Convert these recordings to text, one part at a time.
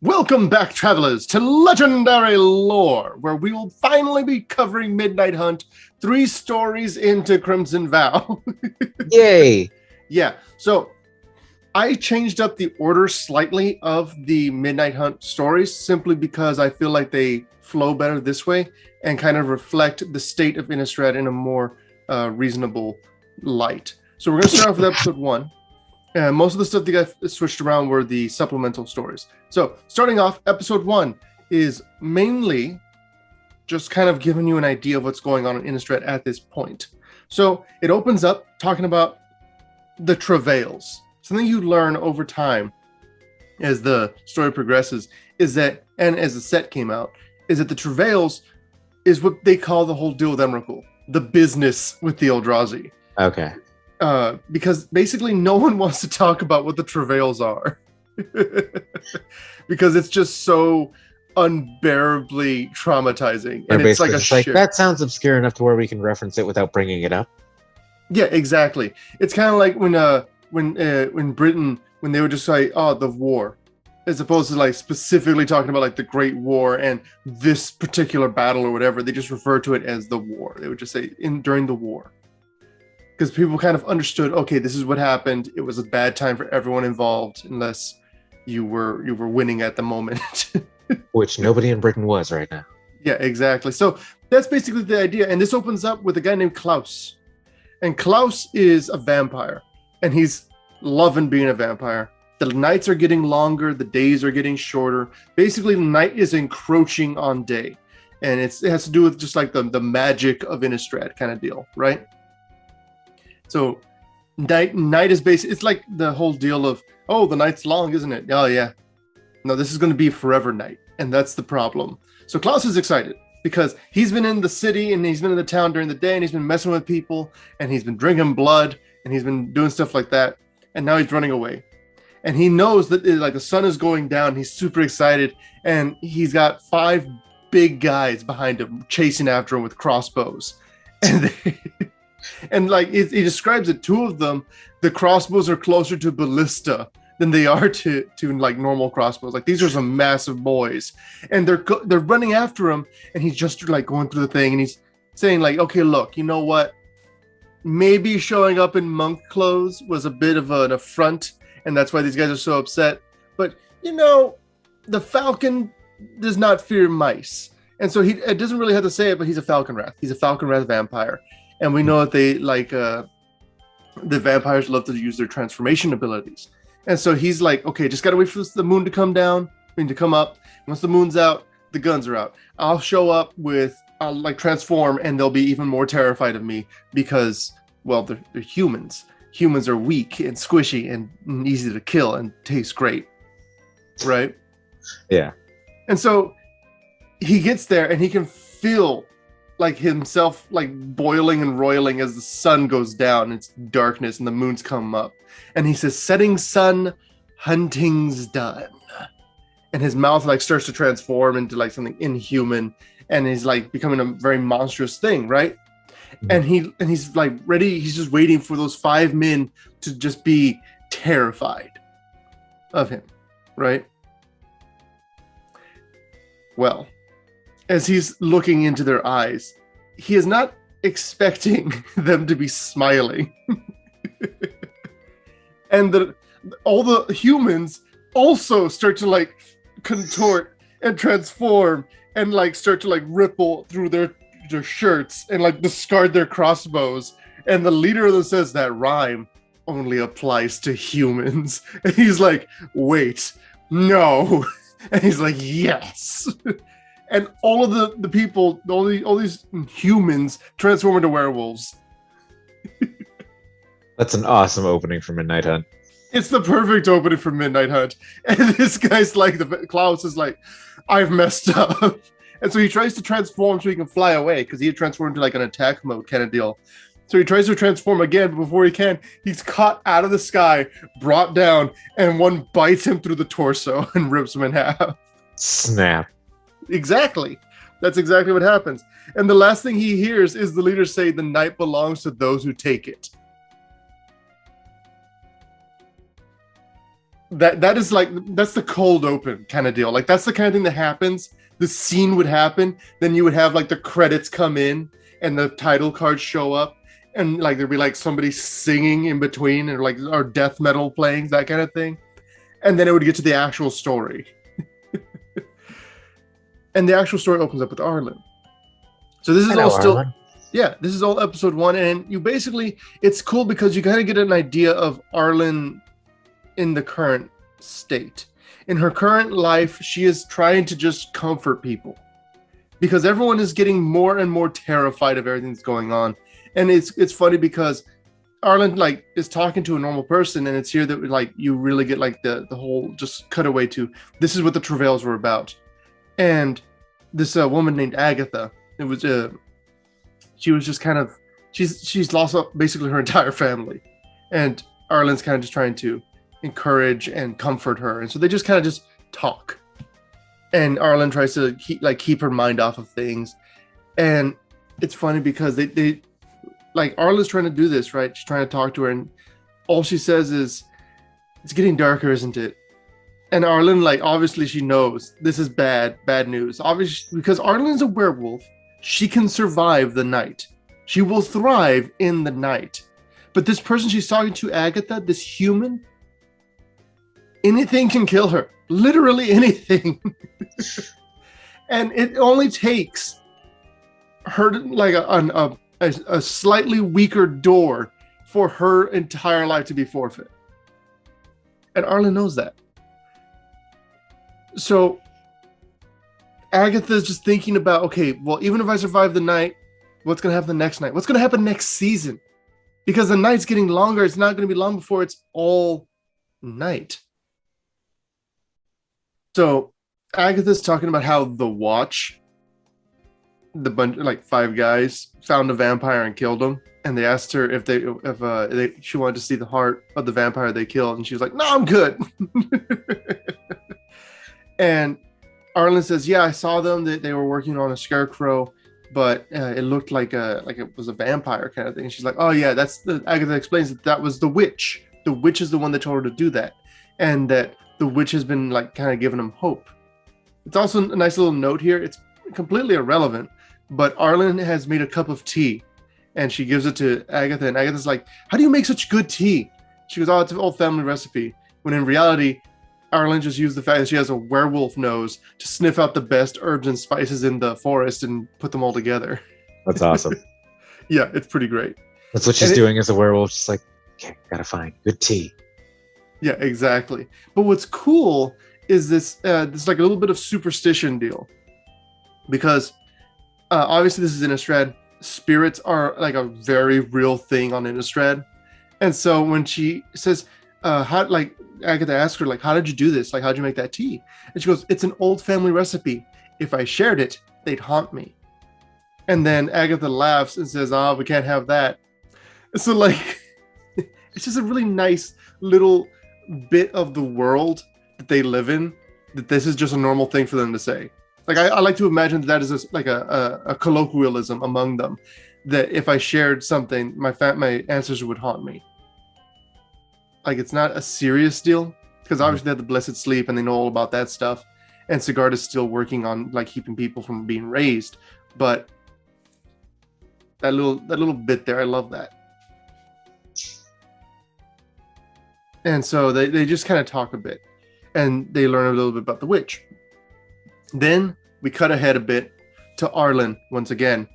Welcome back, travelers, to Legendary Lore, where we will finally be covering Midnight Hunt, 3 stories into Crimson Vow. Yay! Yeah, so I changed up the order slightly of the Midnight Hunt stories simply because I feel like they flow better this way and kind of reflect the state of Innistrad in a more reasonable light. So we're going to start off with episode 1. Most of the stuff that got switched around were the supplemental stories. So starting off, episode 1 is mainly just kind of giving you an idea of what's going on in Innistrad at this point. So it opens up talking about the travails. Something you learn over time as the story progresses is that, and as the set came out, is that the travails is what they call the whole deal with Emrakul, the business with the Eldrazi. Okay. Because basically no one wants to talk about what the travails are. Because it's just so unbearably traumatizing. And it's like that sounds obscure enough to where we can reference it without bringing it up. Yeah, exactly. It's kind of like when Britain, when they would just say, oh, the war, as opposed to like specifically talking about like the Great War and this particular battle or whatever, they just refer to it as the war. They would just say during the war. Because people kind of understood, okay, this is what happened. It was a bad time for everyone involved, unless you were winning at the moment. Which nobody in Britain was right now. Yeah, exactly. So that's basically the idea. And this opens up with a guy named Klaus. And Klaus is a vampire. And he's loving being a vampire. The nights are getting longer. The days are getting shorter. Basically, night is encroaching on day. And it has to do with just like the magic of Innistrad kind of deal, right? So night is basically, it's like the whole deal of, oh, the night's long, isn't it? Oh, yeah. No, this is going to be forever night. And that's the problem. So Klaus is excited because he's been in the city and he's been in the town during the day and he's been messing with people and he's been drinking blood and he's been doing stuff like that. And now he's running away. And he knows that like the sun is going down. He's super excited. And he's got 5 big guys behind him chasing after him with crossbows. And And like he describes it, 2 of them, the crossbows are closer to ballista than they are to like normal crossbows. Like these are some massive boys, and they're running after him, and he's just like going through the thing, and he's saying like, okay, look, you know what? Maybe showing up in monk clothes was a bit of an affront, and that's why these guys are so upset. But you know, the Falcon does not fear mice, and so it doesn't really have to say it, but he's a Falcon Wrath. He's a Falcon Wrath vampire. And we know that they like the vampires love to use their transformation abilities. And so he's like, okay, just gotta wait for the moon to come down, to come up. Once the moon's out, the guns are out. I'll show up I'll like transform, and they'll be even more terrified of me because, well, they're humans. Humans are weak and squishy and easy to kill and taste great, right? Yeah. And so he gets there and he can feel like himself like boiling and roiling as the sun goes down. It's darkness and the moon's come up, and he says, setting sun, hunting's done. And his mouth like starts to transform into like something inhuman, and he's like becoming a very monstrous thing, right? Mm-hmm. And he's like ready, he's just waiting for those 5 men to just be terrified of him, right? Well, as he's looking into their eyes, he is not expecting them to be smiling. And all the humans also start to like contort and transform and like start to like ripple through their shirts and like discard their crossbows. And the leader of them says that rhyme only applies to humans. And he's like, wait, no. And he's like, yes. And all of the people, all these humans transform into werewolves. That's an awesome opening for Midnight Hunt. It's the perfect opening for Midnight Hunt. And this guy's like, Klaus is like, I've messed up. And so he tries to transform so he can fly away, because he had transformed into like an attack mode kind of deal. So he tries to transform again, but before he can, he's caught out of the sky, brought down, and one bites him through the torso and rips him in half. Snap. Exactly. That's exactly what happens. And the last thing he hears is the leader say, the night belongs to those who take it. that is like, that's the cold open kind of deal. Like that's the kind of thing that happens. The scene would happen, then you would have like the credits come in and the title cards show up, and like there'd be like somebody singing in between, and like or death metal playing, that kind of thing. And then it would get to the actual story. And the actual story opens up with Arlinn. So this is all still Arlinn. Yeah, this is all episode 1, and you basically, it's cool because you kind of get an idea of Arlinn in the current state. In her current life, she is trying to just comfort people because everyone is getting more and more terrified of everything that's going on. And it's funny because Arlinn like is talking to a normal person, and it's here that like you really get like the whole just cutaway to this is what the travails were about. And this woman named Agatha, it was she was just kind of she's lost basically her entire family, and Arlinn's kind of just trying to encourage and comfort her, and so they just kind of just talk, and Arlinn tries to keep her mind off of things. And it's funny because they like Arlinn's trying to do this, right? She's trying to talk to her, and all she says is, "It's getting darker, isn't it?" And Arlinn, like, obviously she knows this is bad news. Obviously, because Arlinn's a werewolf, she can survive the night. She will thrive in the night. But this person she's talking to, Agatha, this human, anything can kill her. Literally anything. And it only takes her, like, a slightly weaker door for her entire life to be forfeit. And Arlinn knows that. So Agatha's just thinking about, okay, well, even if I survive the night, what's going to happen the next night? What's going to happen next season? Because the night's getting longer. It's not going to be long before it's all night. So Agatha's talking about how the Watch, the bunch, like 5 guys, found a vampire and killed him. And they asked her if she wanted to see the heart of the vampire they killed. And she was like, no, I'm good. And Arlinn says, yeah, I saw them. They were working on a scarecrow, but it looked like it was a vampire kind of thing. And she's like, oh yeah, Agatha explains that was the witch. The witch is the one that told her to do that. And that the witch has been like kind of giving them hope. It's also a nice little note here. It's completely irrelevant, but Arlinn has made a cup of tea and she gives it to Agatha, and Agatha's like, how do you make such good tea? She goes, oh, it's an old family recipe. When in reality, Arlinn just used the fact that she has a werewolf nose to sniff out the best herbs and spices in the forest and put them all together. That's awesome. Yeah, it's pretty great. That's what she's doing as a werewolf. She's like, okay, gotta find good tea. Yeah, exactly. But what's cool is this like a little bit of superstition deal. Because obviously this is Innistrad. Spirits are like a very real thing on Innistrad. And so when she says, Agatha asked her, like, how did you do this? Like, how'd you make that tea? And she goes, it's an old family recipe. If I shared it, they'd haunt me. And then Agatha laughs and says, we can't have that. So, like, it's just a really nice little bit of the world that they live in, that this is just a normal thing for them to say. Like, I like to imagine that is a colloquialism among them, that if I shared something, my ancestors would haunt me. Like, it's not a serious deal, because obviously they have the blessed sleep and they know all about that stuff. And Sigurd is still working on like keeping people from being raised. But that little bit there, I love that. And so they just kind of talk a bit, and they learn a little bit about the witch. Then we cut ahead a bit to Arlinn once again.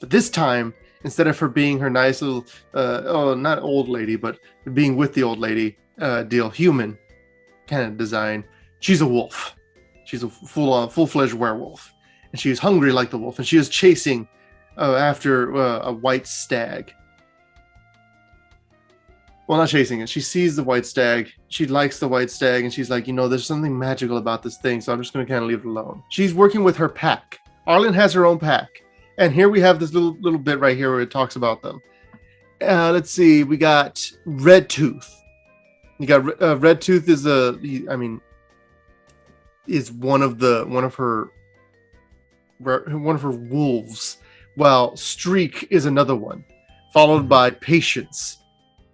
But this time, instead of her being her nice little, not old lady, but being with the old lady human kind of design, she's a wolf. She's a full-fledged werewolf. And she is hungry like the wolf. And she is chasing after a white stag. Well, not chasing it. She sees the white stag. She likes the white stag. And she's like, there's something magical about this thing. So I'm just going to kind of leave it alone. She's working with her pack. Arlinn has her own pack. And here we have this little bit right here where it talks about them. Let's see. We got Red Tooth. You got Red Tooth is one of her wolves, while Streak is another one, followed by Patience,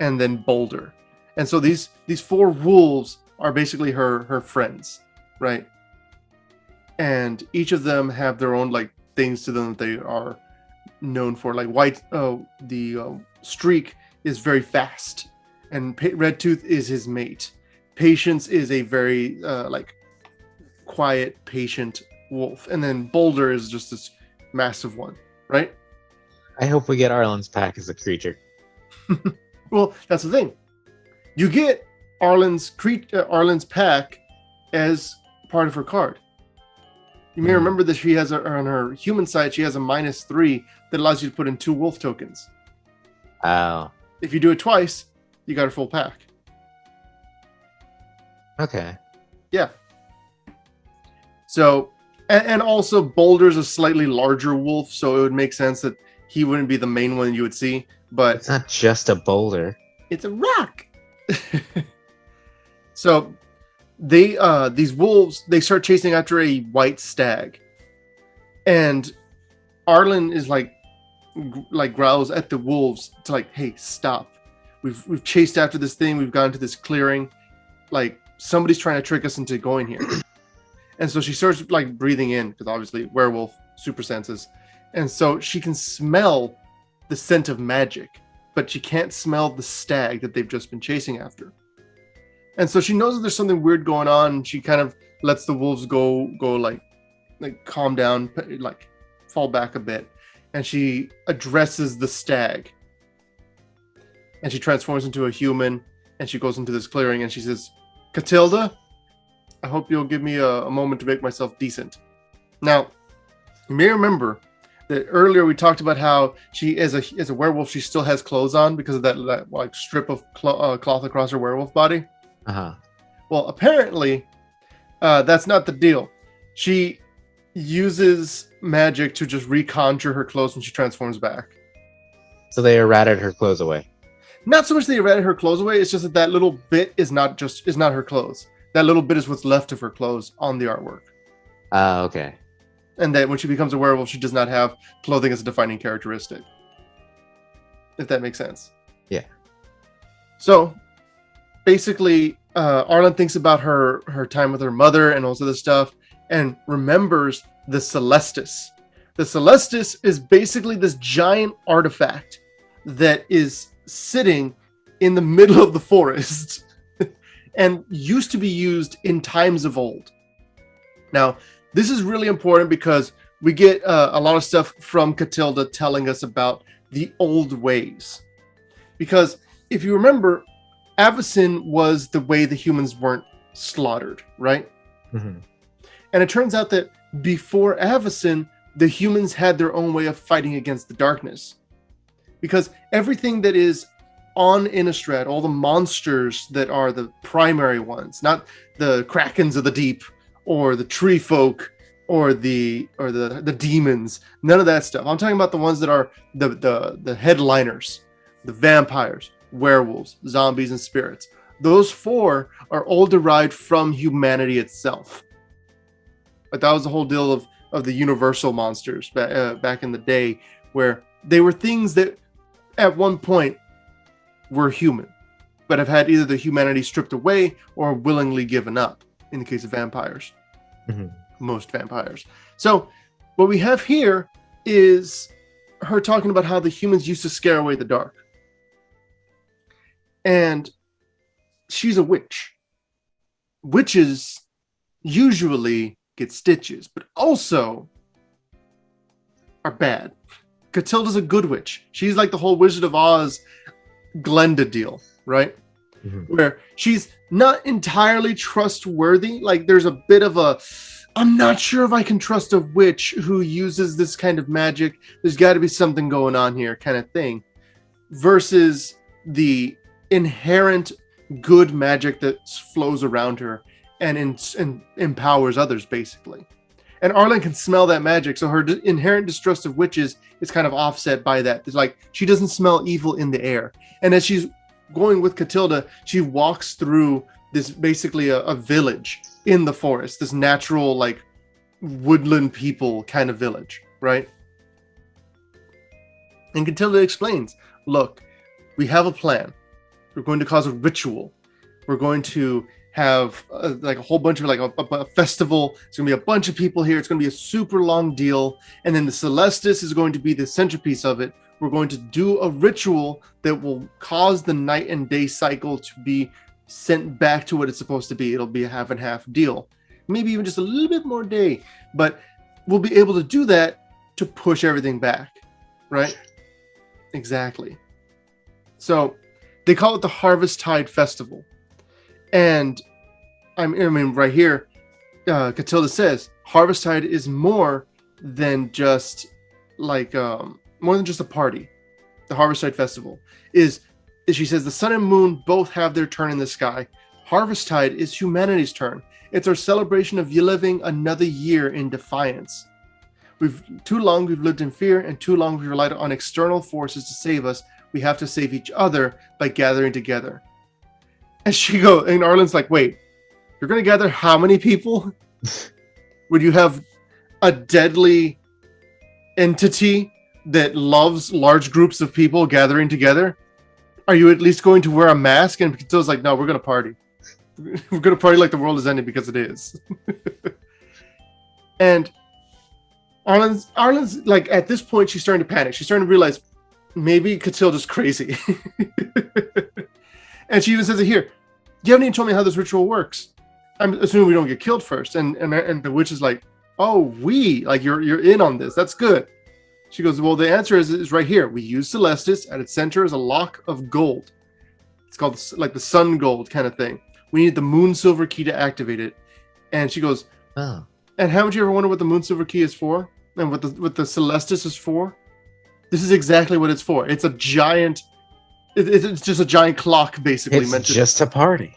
and then Boulder. And so these 4 wolves are basically her friends, right? And each of them have their own like things to them that they are known for. Like the Streak is very fast, and Red Tooth is his mate. Patience is a very like quiet, patient wolf, and then Boulder is just this massive one, right? I hope we get Arlinn's pack as a creature. Well, that's the thing. You get Arlinn's pack as part of her card. You may remember that she has on her human side, she has a -3 that allows you to put in 2 wolf tokens. Oh. If you do it twice, you got a full pack. Okay. Yeah. So, and also Boulder's a slightly larger wolf, so it would make sense that he wouldn't be the main one you would see, but It's not just a boulder. it's a rock. So these wolves, they start chasing after a white stag, and Arlinn is like growls at the wolves to like, hey, stop. We've chased after this thing. We've gone to this clearing. Like, somebody's trying to trick us into going here. And so she starts like breathing in, because obviously werewolf super senses. And so she can smell the scent of magic, but she can't smell the stag that they've just been chasing after. And so she knows that there's something weird going on. She kind of lets the wolves go like calm down, like fall back a bit. And she addresses the stag. And she transforms into a human, and she goes into this clearing, and she says, Catilda, I hope you'll give me a moment to make myself decent. Now, you may remember that earlier we talked about how she, as a werewolf, she still has clothes on because of that like strip of cloth across her werewolf body. Uh-huh. Well, apparently, that's not the deal. She uses magic to just reconjure her clothes when she transforms back. So they errated her clothes away. Not so much they errated her clothes away. It's just that little bit is not her clothes. That little bit is what's left of her clothes on the artwork. Okay. And that when she becomes a werewolf, she does not have clothing as a defining characteristic. If that makes sense. Yeah. So, basically, Arlinn thinks about her time with her mother and all this other stuff, and remembers the Celestis. The Celestis is basically this giant artifact that is sitting in the middle of the forest and used to be used in times of old. Now, this is really important because we get a lot of stuff from Catilda telling us about the old ways. Because if you remember, Avacyn was the way the humans weren't slaughtered, right? Mm-hmm. And it turns out that before Avacyn, the humans had their own way of fighting against the darkness. Because everything that is on Innistrad, all the monsters that are the primary ones, not the Krakens of the deep, or the tree folk, or the demons, none of that stuff. I'm talking about the ones that are the headliners, the vampires, werewolves, zombies, and spirits. Those 4 are all derived from humanity itself. But that was the whole deal of the universal monsters back in the day, where they were things that at one point were human, but have had either the humanity stripped away or willingly given up, in the case of vampires. Mm-hmm. Most vampires. So what we have here is her talking about how the humans used to scare away the dark. And she's a witch. Witches usually get stitches, but also are bad. Catilda's a good witch. She's like the whole Wizard of Oz Glenda deal, right? Mm-hmm. Where she's not entirely trustworthy. Like, there's a bit of a, I'm not sure if I can trust a witch who uses this kind of magic. There's got to be something going on here kind of thing. Versus the inherent good magic that flows around her and empowers others, basically. And Arlinn can smell that magic, so her inherent distrust of witches is kind of offset by that. It's like she doesn't smell evil in the air. And as she's going with Catilda, she walks through this basically a village in the forest, this natural like woodland people kind of village, right? And Catilda explains, look, we have a plan. We're going to cause a ritual. We're going to have like a whole bunch of like a festival. It's gonna be a bunch of people here. It's gonna be a super long deal, and then the Celestis is going to be the centerpiece of it. We're going to do a ritual that will cause the night and day cycle to be sent back to what it's supposed to be. It'll be a half and half deal, maybe even just a little bit more day, but we'll be able to do that to push everything back, right? Exactly. So they call it the Harvest Tide Festival. And I mean, right here, Catilda says Harvest Tide is more than just like more than just a party. The Harvest Tide Festival is she says the sun and moon both have their turn in the sky. Harvest Tide is humanity's turn. It's our celebration of living another year in defiance. Too long we've lived in fear, and too long we've relied on external forces to save us. We have to save each other by gathering together. And and Arlinn's like, wait, you're going to gather how many people? Would you have a deadly entity that loves large groups of people gathering together? Are you at least going to wear a mask? And Catilda's like, no, we're going to party. We're going to party like the world is ending, because it is. And Arlinn's like, at this point, she's starting to panic. She's starting to realize maybe Catilda's crazy. And she even says it here. You haven't even told me how this ritual works. I'm assuming we don't get killed first. And the witch is like, oh, you're in on this. That's good. She goes, well, the answer is right here. We use Celestis. At its center is a lock of gold. It's called like the sun gold kind of thing. We need the moon silver key to activate it. And she goes, oh. And haven't you ever wondered what the moon silver key is for? And what the Celestis is for? This is exactly what it's for. It's a giant... It's just a giant clock, basically. It's just a party.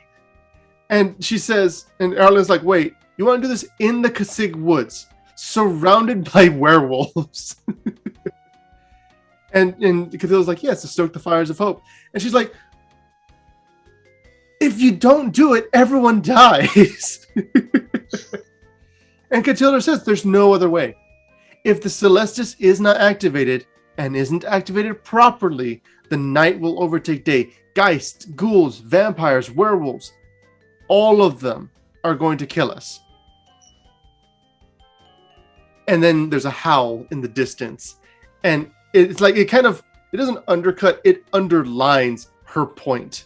And she says, and Arlinn's like, wait, you want to do this in the Kasig Woods, surrounded by werewolves? and Catilda's like, yes, to stoke the fires of hope. And she's like, if you don't do it, everyone dies. And Catilda says, there's no other way. If the Celestis is not activated and isn't activated properly, the night will overtake day. Geists, ghouls, vampires, werewolves, all of them are going to kill us. And then there's a howl in the distance. And it's like, it doesn't undercut, it underlines her point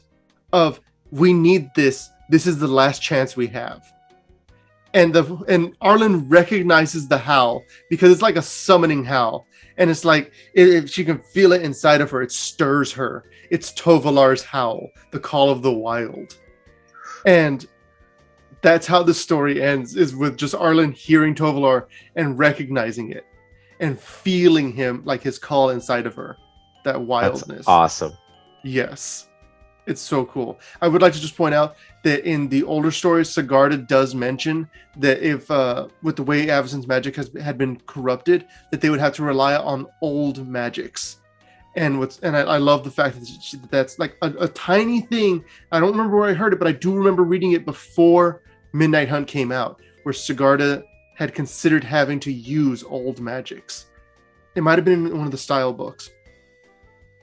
of, we need this. This is the last chance we have. And Arlinn recognizes the howl because it's like a summoning howl. And it's like, she can feel it inside of her. It stirs her. It's Tovalar's howl, the call of the wild. And that's how the story ends, is with just Arlinn hearing Tovalar and recognizing it and feeling him, like his call inside of her, that wildness. That's awesome. Yes. It's so cool. I would like to just point out that in the older stories, Sigarda does mention that if, with the way Avacyn's magic had been corrupted, that they would have to rely on old magics. And I love the fact that that's like a tiny thing. I don't remember where I heard it, but I do remember reading it before Midnight Hunt came out, where Sigarda had considered having to use old magics. It might have been in one of the style books.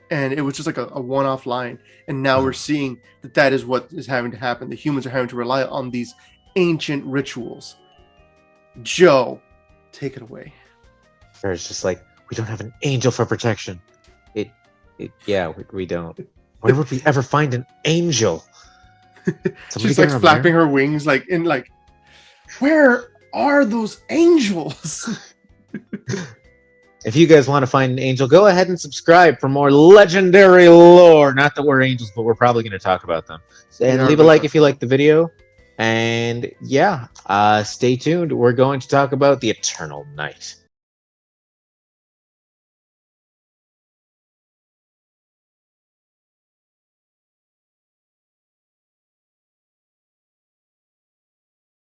And it was just like a one-off line. And now we're seeing that is what is having to happen. The humans are having to rely on these ancient rituals. Joe, take it away. It's just like, we don't have an angel for protection. We don't. Where would we ever find an angel? She's like flapping her wings, where are those angels? If you guys want to find an angel, go ahead and subscribe for more legendary lore. Not that we're angels, but we're probably going to talk about them. And leave a like if you like the video. And stay tuned. We're going to talk about the Eternal Night.